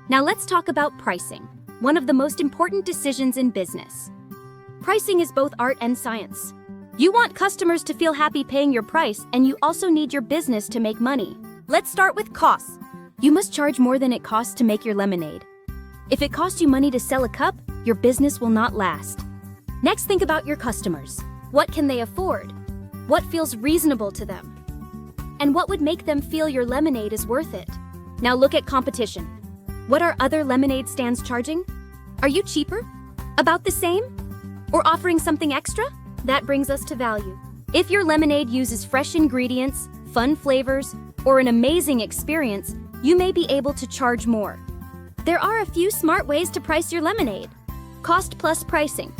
Now let's talk about pricing, one of the most important decisions in business. Pricing is both art and science. You want customers to feel happy paying your price, and you also need your business to make money. Let's start with costs. You must charge more than it costs to make your lemonade. If it costs you money to sell a cup, your business will not last. Next, think about your customers. What can they afford? What feels reasonable to them? And what would make them feel your lemonade is worth it? Now look at competition. What are other lemonade stands charging? Are you cheaper? About the same? Or offering something extra? That brings us to value. If your lemonade uses fresh ingredients, fun flavors, or an amazing experience, you may be able to charge more. There are a few smart ways to price your lemonade. Cost plus pricing.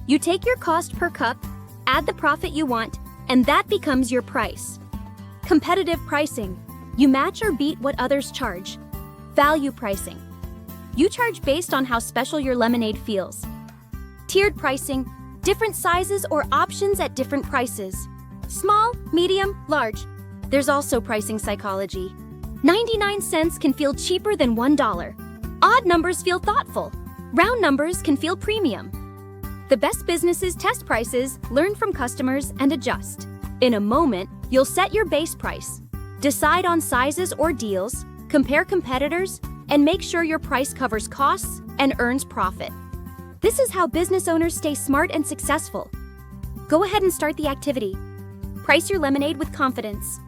You take your cost per cup, add the profit you want, and that becomes your price. Competitive pricing. You match or beat what others charge. Value pricing. You charge based on how special your lemonade feels. Tiered pricing. Different sizes or options at different prices. Small, medium, large. There's also pricing psychology. 99 cents can feel cheaper than $1. Odd numbers feel thoughtful. Round numbers can feel premium. The best businesses test prices, learn from customers, and adjust. In a moment, you'll set your base price. Decide on sizes or deals, compare competitors, and make sure your price covers costs and earns profit. This is how business owners stay smart and successful. Go ahead and start the activity. Price your lemonade with confidence.